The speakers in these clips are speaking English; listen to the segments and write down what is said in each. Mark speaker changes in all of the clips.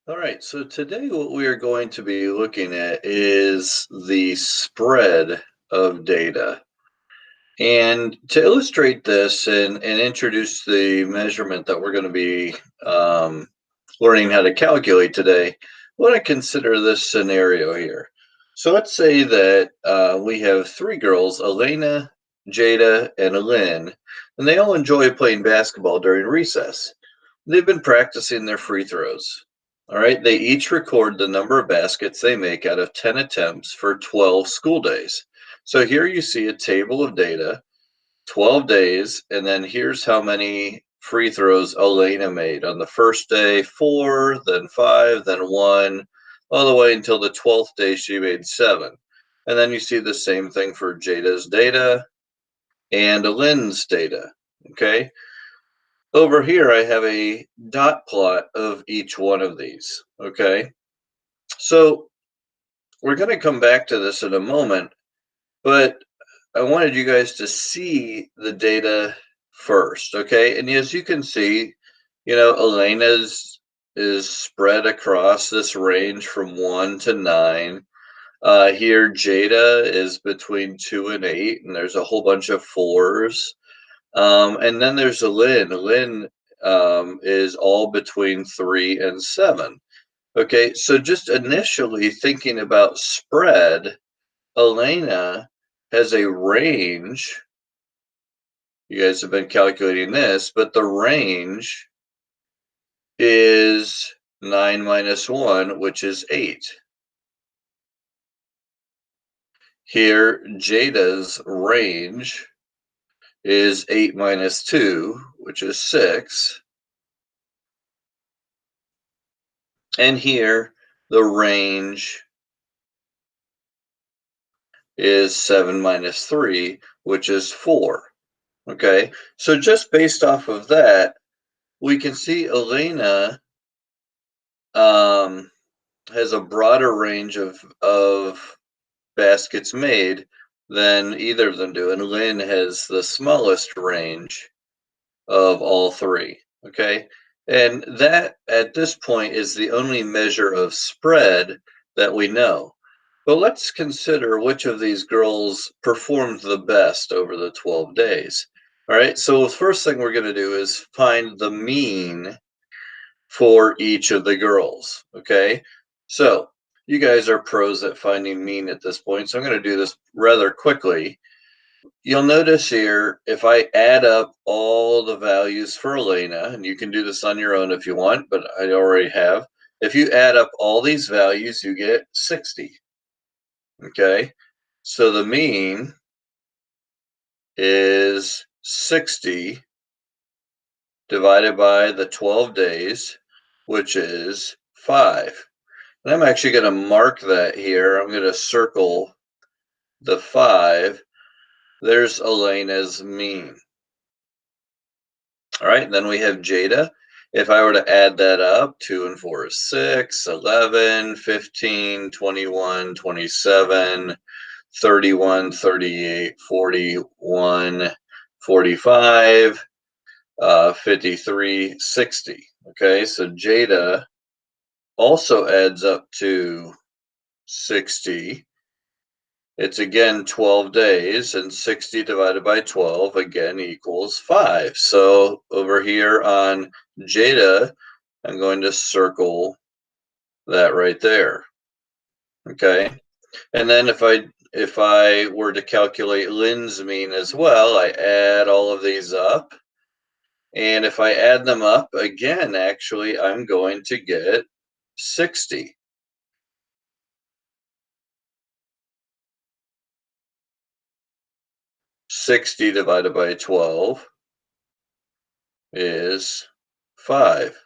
Speaker 1: All right, so today what we are going to be looking at is the spread of data. And to illustrate this and introduce the measurement that we're going to be um, learning how to calculate today, I want to consider this scenario here. So let's say that we have three girls, Elena, Jada, and Lynn, and they all enjoy playing basketball during recess. They've been practicing their free throws. All right, they each record the number of baskets they make out of 10 attempts for 12 school days. So here you see a table of data, 12 days, and then here's how many free throws Elena made. On the first day, four, then five, then one, all the way until the 12th day, she made seven. And then you see the same thing for Jada's data and Lynn's data. Okay. Over here, I have a dot plot of each one of these. Okay. So we're going to come back to this in a moment, but I wanted you guys to see the data first, okay? And as you can see, Elena's is spread across this range from 1 to 9. Here, Jada is between 2 and 8, and there's a whole bunch of fours. And then there's a Lynn. Lynn is all between 3 and 7. Okay, so just initially thinking about spread, Elena has a range. You guys have been calculating this, but the range is 9 minus 1, which is 8. Here, Jada's range is 8 minus 2, which is 6. And here, the range is 7 minus 3, which is 4. Okay, so just based off of that, we can see Elena um, has a broader range of baskets made than either of them do, and Lynn has the smallest range of all three. Okay, and that at this point is the only measure of spread that we know. But let's consider which of these girls performed the best over the 12 days. All right, so the first thing we're going to do is find the mean for each of the girls. Okay, so you guys are pros at finding mean at this point, so I'm going to do this rather quickly. You'll notice here, if I add up all the values for Elena, and you can do this on your own if you want, but I already have. If you add up all these values, you get 60. Okay, so the mean is 60 divided by the 12 days, which is 5. And I'm actually going to mark that here. I'm going to circle the 5. There's Elena's mean. All right, then we have Jada. If I were to add that up, 2 and 4 is 6, 11, 15, 21, 27, 31, 38, 41, 45, 53, 60. Okay, so Jada also adds up to 60. It's again 12 days, and 60 divided by 12 again equals 5. So over here on Jada, I'm going to circle that right there. Okay. And then if I were to calculate Lynn's mean as well, I add all of these up. And if I add them up again, actually, I'm going to get 60. 60 divided by 12 is 5.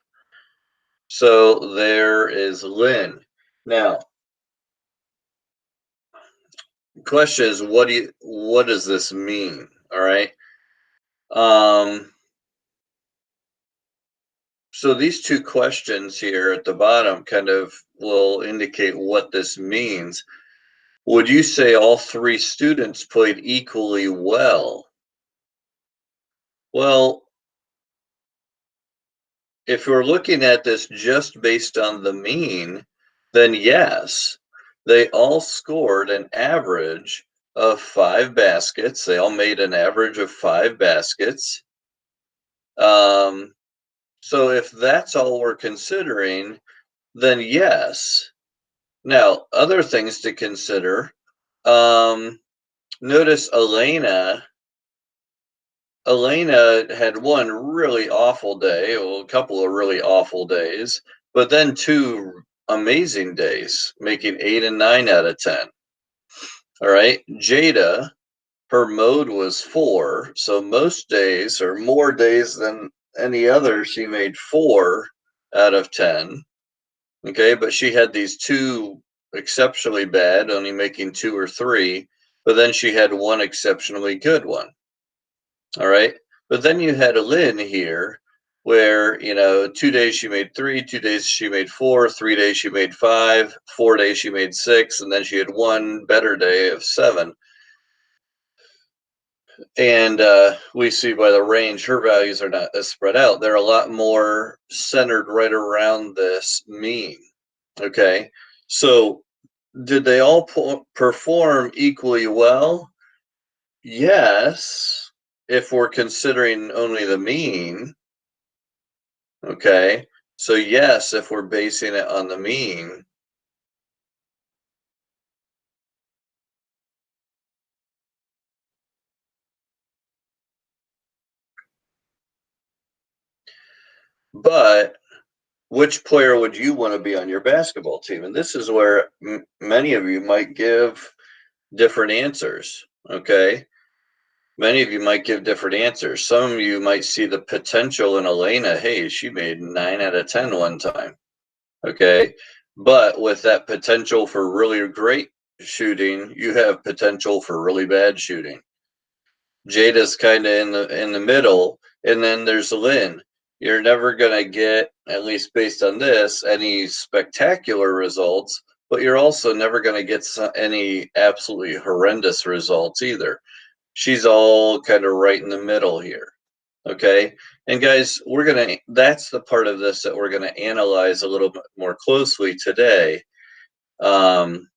Speaker 1: So there is Lynn. Now, the question is, what does this mean? All right. Um, so these two questions here at the bottom kind of will indicate what this means. Would you say all three students played equally well? Well, if we're looking at this just based on the mean, then yes, they all scored an average of 5 baskets. They all made an average of 5 baskets. Um, so if that's all we're considering, then yes. Now, other things to consider. Um, Notice Elena had one really awful day, well, a couple of really awful days, but then two amazing days, making 8 and 9 out of 10. All right. Jada, her mode was 4. So most days, or more days than any other, she made 4 out of 10. Okay. But she had these two exceptionally bad, only making 2 or 3. But then she had one exceptionally good one. All right. But then you had a Lynn here where, 2 days she made 3, 2 days she made 4, 3 days she made 5, 4 days she made 6, and then she had one better day of 7. And we see by the range, her values are not as spread out. They're a lot more centered right around this mean. Okay. So did they all perform equally well? Yes, if we're considering only the mean. Okay. So yes, if we're basing it on the mean, but which player would you want to be on your basketball team? And this is where many of you might give different answers. Okay. Many of you might give different answers. Some of you might see the potential in Elena. Hey, she made 9 out of 10 one time. Okay. But with that potential for really great shooting, you have potential for really bad shooting. Jada's kind of in the middle, and then there's Lynn. You're never gonna get, at least based on this, any spectacular results, but you're also never gonna get any absolutely horrendous results either. She's all kind of right in the middle here. Okay. And guys, that's the part of this that we're gonna analyze a little bit more closely today. Um,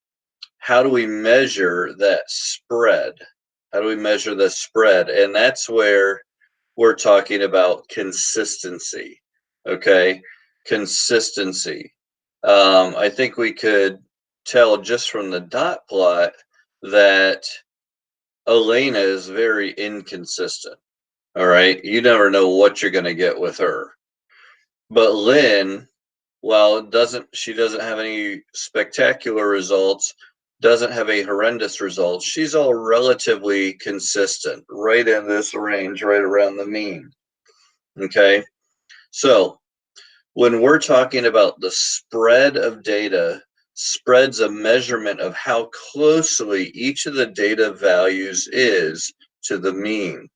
Speaker 1: how do we measure that spread? How do we measure the spread? And that's where we're talking about consistency. Okay. Consistency. I think we could tell just from the dot plot that Elena is very inconsistent. All right. You never know what you're going to get with her. But Lynn, while she doesn't have any spectacular results, doesn't have a horrendous result, she's all relatively consistent, right in this range, right around the mean. Okay. So when we're talking about the spread of data, spread's a measurement of how closely each of the data values is to the mean.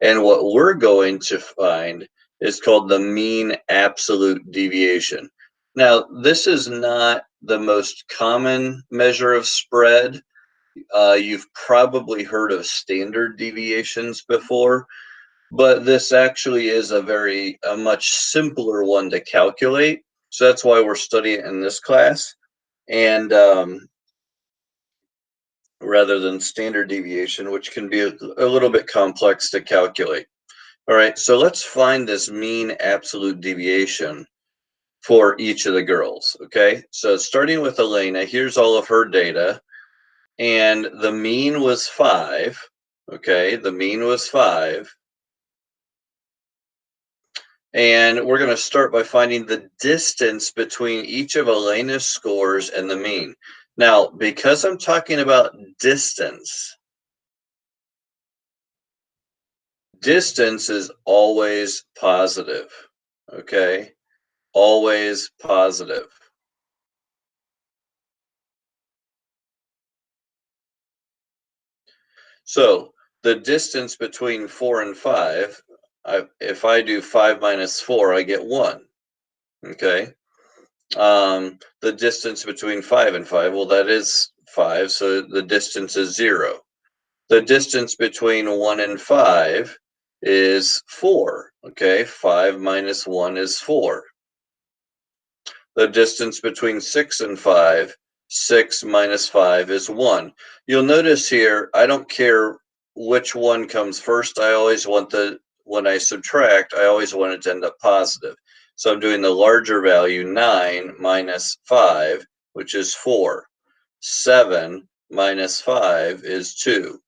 Speaker 1: And what we're going to find is called the mean absolute deviation. Now, this is not the most common measure of spread. You've probably heard of standard deviations before, but this actually is a much simpler one to calculate. So that's why we're studying it in this class, and rather than standard deviation, which can be a little bit complex to calculate. All right, so let's find this mean absolute deviation for each of the girls. Okay, so starting with Elena, here's all of her data, and the mean was 5. Okay, the mean was 5. And we're going to start by finding the distance between each of Elena's scores and the mean. Now, because I'm talking about distance, distance is always positive. Okay, always positive. So the distance between 4 and 5, if I do 5 minus 4, I get 1. Okay. The distance between 5 and 5, well, that is 5, so the distance is 0. The distance between 1 and 5 is 4. Okay, 5 minus 1 is 4. The distance between 6 and 5, 6 minus 5 is 1. You'll notice here, I don't care which one comes first. I always want when I subtract, I always want it to end up positive. So I'm doing the larger value, 9 minus 5, which is 4. 7 minus 5 is 2.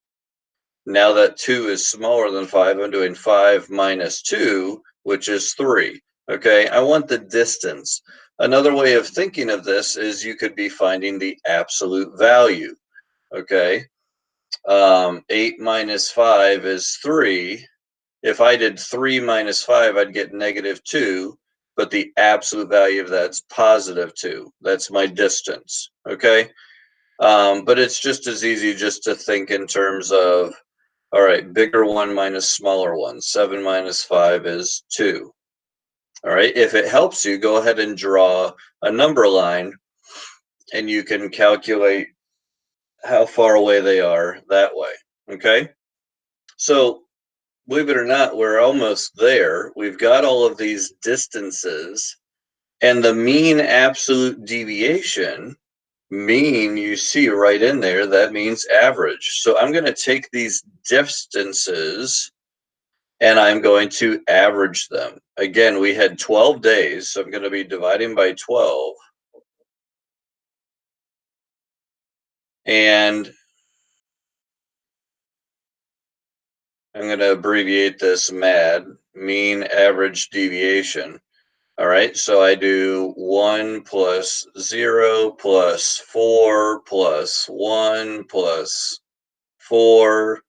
Speaker 1: Now that 2 is smaller than 5, I'm doing 5 minus 2, which is 3. Okay, I want the distance. Another way of thinking of this is you could be finding the absolute value. Okay, 8 minus 5 is 3. If I did 3 minus 5, I'd get negative 2, but the absolute value of that's positive 2. That's my distance. Okay, but it's just as easy just to think in terms of, all right, bigger one minus smaller one. 7 minus 5 is 2. All right, if it helps you, go ahead and draw a number line and you can calculate how far away they are that way. Okay, so believe it or not, we're almost there. We've got all of these distances, and the mean absolute deviation, mean, you see right in there, that means average. So I'm going to take these distances and I'm going to average them. Again, we had 12 days, so I'm going to be dividing by 12. And I'm going to abbreviate this MAD, mean average deviation. All right, so I do 1 plus 0 plus 4 plus 1 plus 4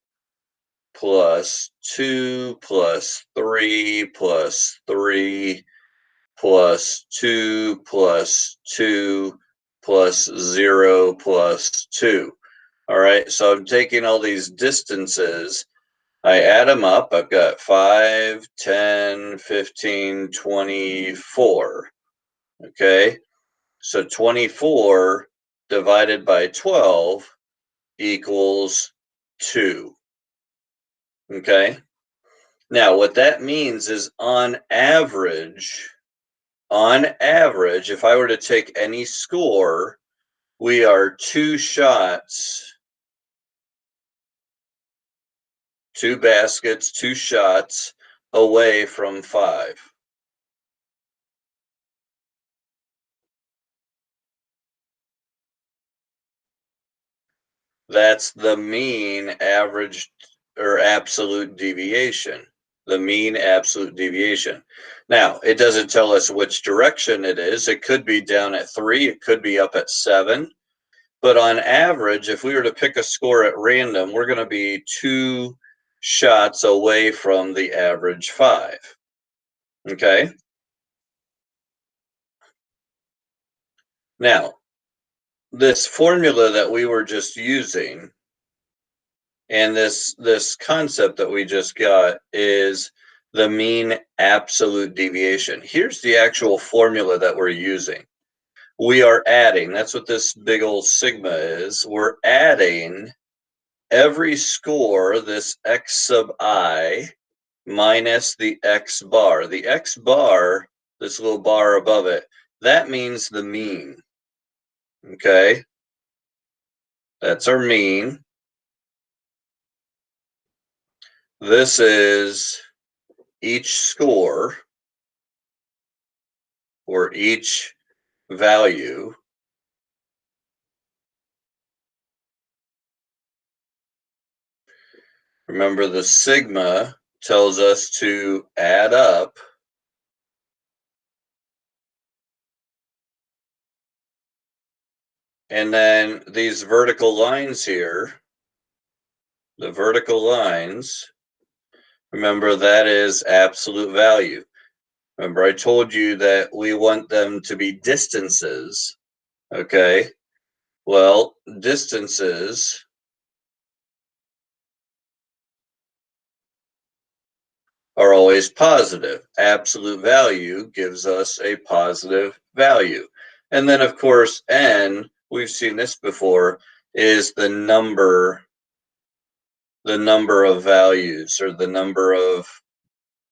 Speaker 1: plus 2 plus 3 plus 3 plus 2 plus 2 plus 0 plus 2. All right, so I'm taking all these distances. I add them up. I've got 5, 10, 15, 24. Okay, so 24 divided by 12 equals 2. Okay, now what that means is on average, if I were to take any score, we are 2 shots, 2 baskets, 2 shots away from 5. That's the mean average or absolute deviation. The mean absolute deviation. Now, it doesn't tell us which direction it is. It could be down at 3, it could be up at 7. But on average, if we were to pick a score at random, we're going to be 2 shots away from the average 5. Okay. Now, this formula that we were just using and this concept that we just got is the mean absolute deviation. Here's the actual formula that we're using. We are adding, that's what this big old sigma is. We're adding every score, this x sub I minus the x bar. The x bar, this little bar above it, that means the mean. Okay, that's our mean. This is each score or each value. Remember, the sigma tells us to add up. And then these vertical lines here, the vertical lines, remember that is absolute value. Remember, I told you that we want them to be distances. Okay, well, distances are always positive. Absolute value gives us a positive value. And then, of course, n, we've seen this before, is the number of values or the number of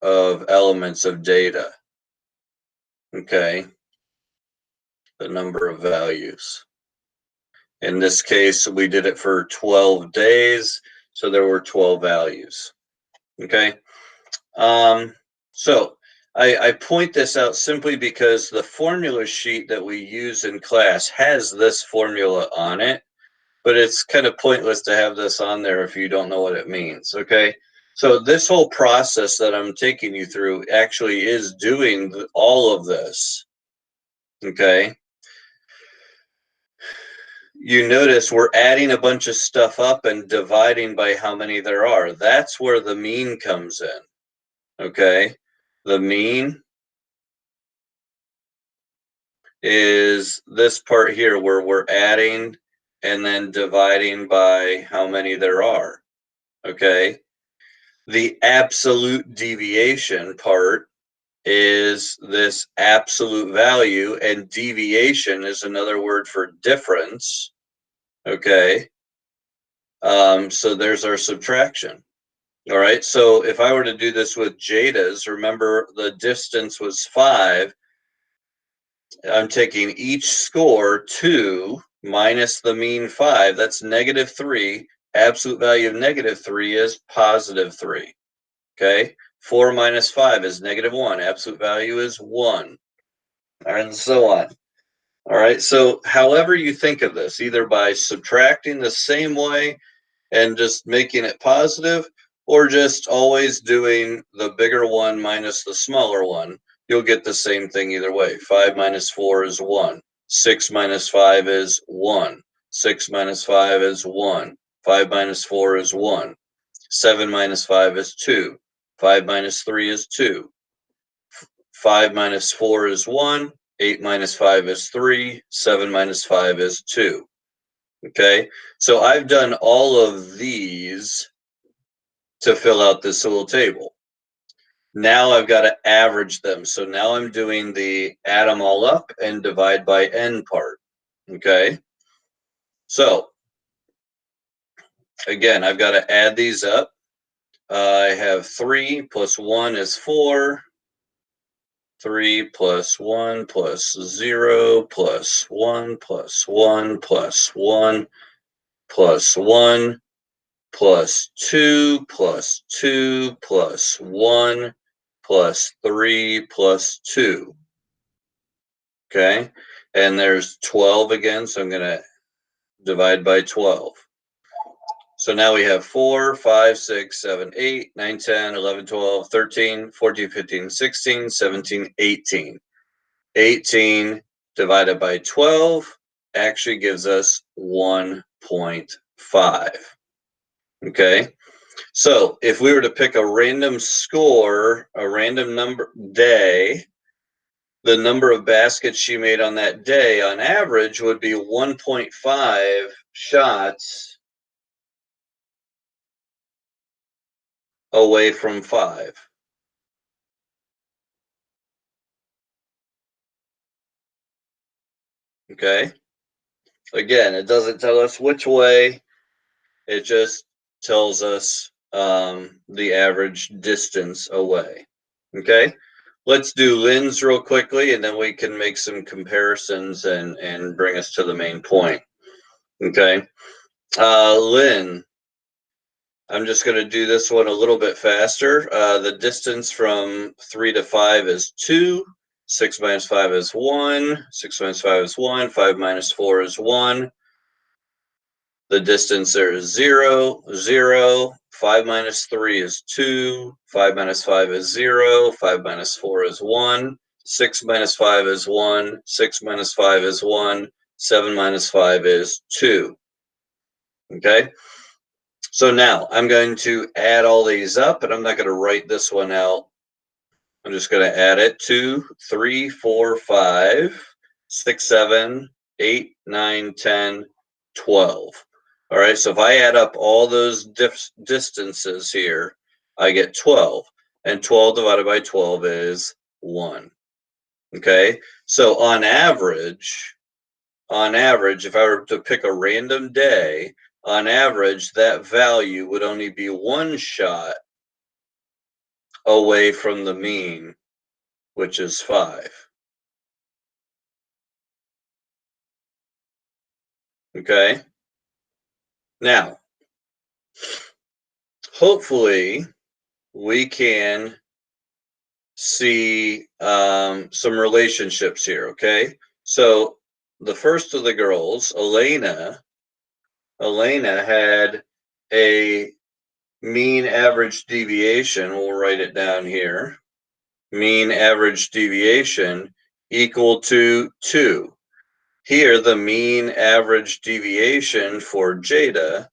Speaker 1: of elements of data. Okay, the number of values. In this case, we did it for 12 days, so there were 12 values. Okay, so I point this out simply because the formula sheet that we use in class has this formula on it, but it's kind of pointless to have this on there if you don't know what it means. Okay, so this whole process that I'm taking you through actually is doing all of this. Okay, you notice we're adding a bunch of stuff up and dividing by how many there are. That's where the mean comes in. Okay, the mean is this part here where we're adding and then dividing by how many there are. Okay, the absolute deviation part is this absolute value, and deviation is another word for difference. Okay, so there's our subtraction. All right, so if I were to do this with Jada's, remember the distance was 5. I'm taking each score 2 minus the mean 5. That's -3. Absolute value of -3 is +3. Okay, 4 minus 5 is -1. Absolute value is 1. All right, and so on. All right, so however you think of this, either by subtracting the same way and just making it positive, or just always doing the bigger one minus the smaller one, you'll get the same thing either way. 5 minus 4 is 1. 6 minus 5 is 1. 6 minus 5 is 1. 5 minus 4 is 1. 7 minus 5 is 2. 5 minus 3 is 2. 5 minus 4 is 1. 8 minus 5 is 3. 7 minus 5 is 2. Okay, so I've done all of these to fill out this little table. Now I've got to average them. So now I'm doing the add them all up and divide by n part. Okay, so again, I've got to add these up. I have 3 plus 1 is 4. 3 plus 1 plus 0 plus 1 plus 1 plus 1 plus 1 plus 2 plus 2 plus 1 plus 3 plus 2. Okay, and there's 12 again, so I'm going to divide by 12. So now we have 4, 5, 6, 7, 8, 9, 10, 11, 12, 13, 14, 15, 16, 17, 18. 18 divided by 12 actually gives us 1.5. Okay, so if we were to pick a random score, a random number day, the number of baskets she made on that day on average would be 1.5 shots away from 5. Okay, again, it doesn't tell us which way, it just tells us the average distance away. Okay, let's do Lynn's real quickly, and then we can make some comparisons and bring us to the main point. Okay, Lynn, I'm just going to do this one a little bit faster. The distance from 3 to 5 is 2. 6 minus 5 is 1. 6 minus 5 is 1. 5 minus 4 is 1. The distance there is 0, 0. 5 minus 3 is 2. 5 minus 5 is 0. 5 minus 4 is 1. 6 minus 5 is 1. 6 minus 5 is 1. 7 minus 5 is 2. Okay, so now I'm going to add all these up, and I'm not going to write this one out. I'm just going to add it. 2, 3, 4, 5, 6, 7, 8, 9, 10, 12. All right, so if I add up all those distances here, I get 12. And 12 divided by 12 is 1. Okay, so on average, if I were to pick a random day, on average, that value would only be 1 shot away from the mean, which is 5. Okay. Now, hopefully, we can see some relationships here. Okay. So, the first of the girls, Elena had a mean average deviation. We'll write it down here. Mean average deviation equal to 2. Here, the mean average deviation for Jada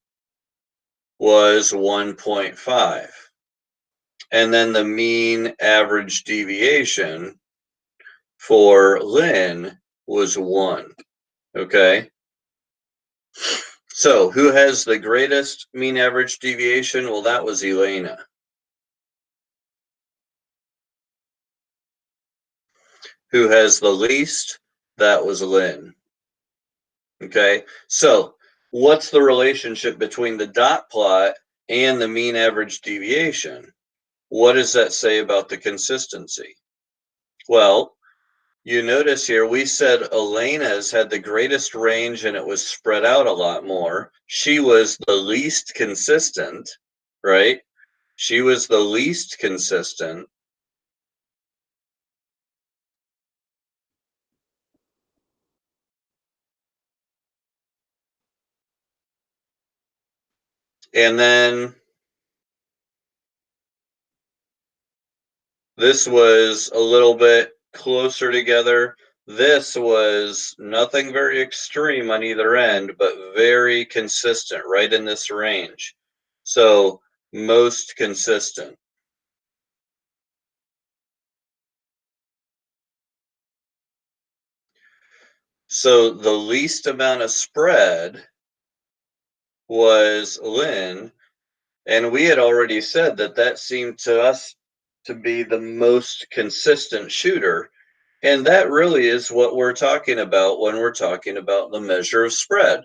Speaker 1: was 1.5. And then the mean average deviation for Lynn was 1. Okay. So who has the greatest mean average deviation? Well, that was Elena. Who has the least? That was Lynn. Okay. So what's the relationship between the dot plot and the mean average deviation? What does that say about the consistency? Well, you notice here we said Elena's had the greatest range and it was spread out a lot more. She was the least consistent, right? She was the least consistent. And then this was a little bit closer together. This was nothing very extreme on either end, but very consistent, right in this range. So most consistent. So the least amount of spread was Lynn, and we had already said that that seemed to us to be the most consistent shooter. And that really is what we're talking about when we're talking about the measure of spread.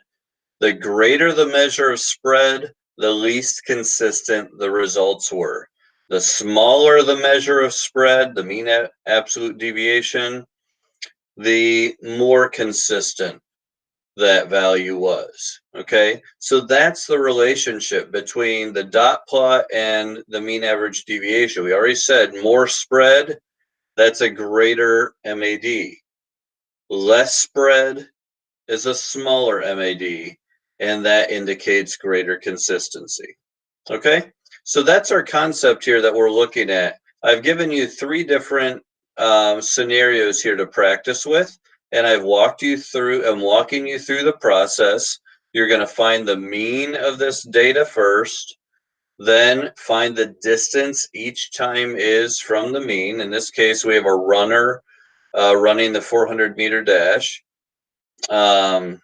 Speaker 1: The greater the measure of spread, the least consistent the results were. The smaller the measure of spread, the mean absolute deviation, the more consistent that value was. Okay, so that's the relationship between the dot plot and the mean average deviation. We already said more spread, that's a greater MAD. Less spread is a smaller MAD, and that indicates greater consistency. Okay, so that's our concept here that we're looking at. I've given you 3 different scenarios here to practice with, and I've walked you through. I'm walking you through the process. You're going to find the mean of this data first, then find the distance each time is from the mean. In this case, we have a runner running the 400-meter dash. So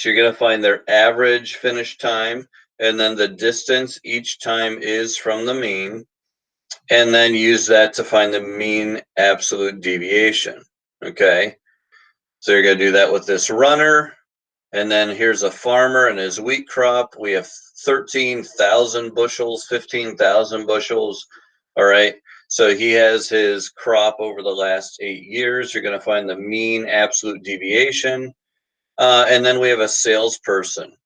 Speaker 1: you're going to find their average finish time, and then the distance each time is from the mean, and then use that to find the mean absolute deviation. Okay, so you're going to do that with this runner, and then here's a farmer and his wheat crop. We have 13,000 bushels, 15,000 bushels. All right, so he has his crop over the last 8 years. You're going to find the mean absolute deviation. And then we have a salesperson.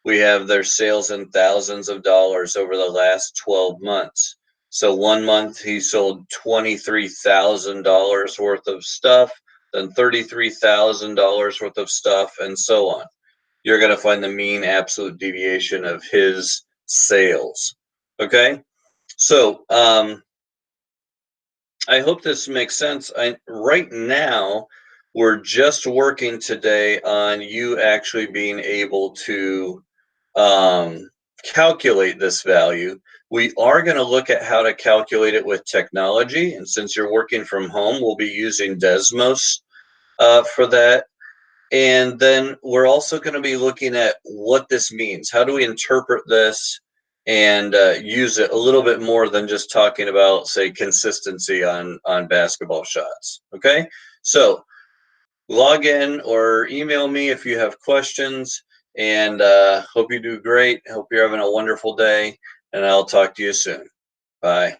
Speaker 1: We have their sales in thousands of dollars over the last 12 months. So 1 month he sold $23,000 worth of stuff, then $33,000 worth of stuff, and so on. You're going to find the mean absolute deviation of his sales. Okay, so I hope this makes sense. Right now, we're just working today on you actually being able to calculate this value. We are going to look at how to calculate it with technology. And since you're working from home, we'll be using Desmos for that. And then we're also going to be looking at what this means. How do we interpret this and use it a little bit more than just talking about, say, consistency on basketball shots? Okay, so log in or email me if you have questions, and hope you do great. Hope you're having a wonderful day, and I'll talk to you soon. Bye.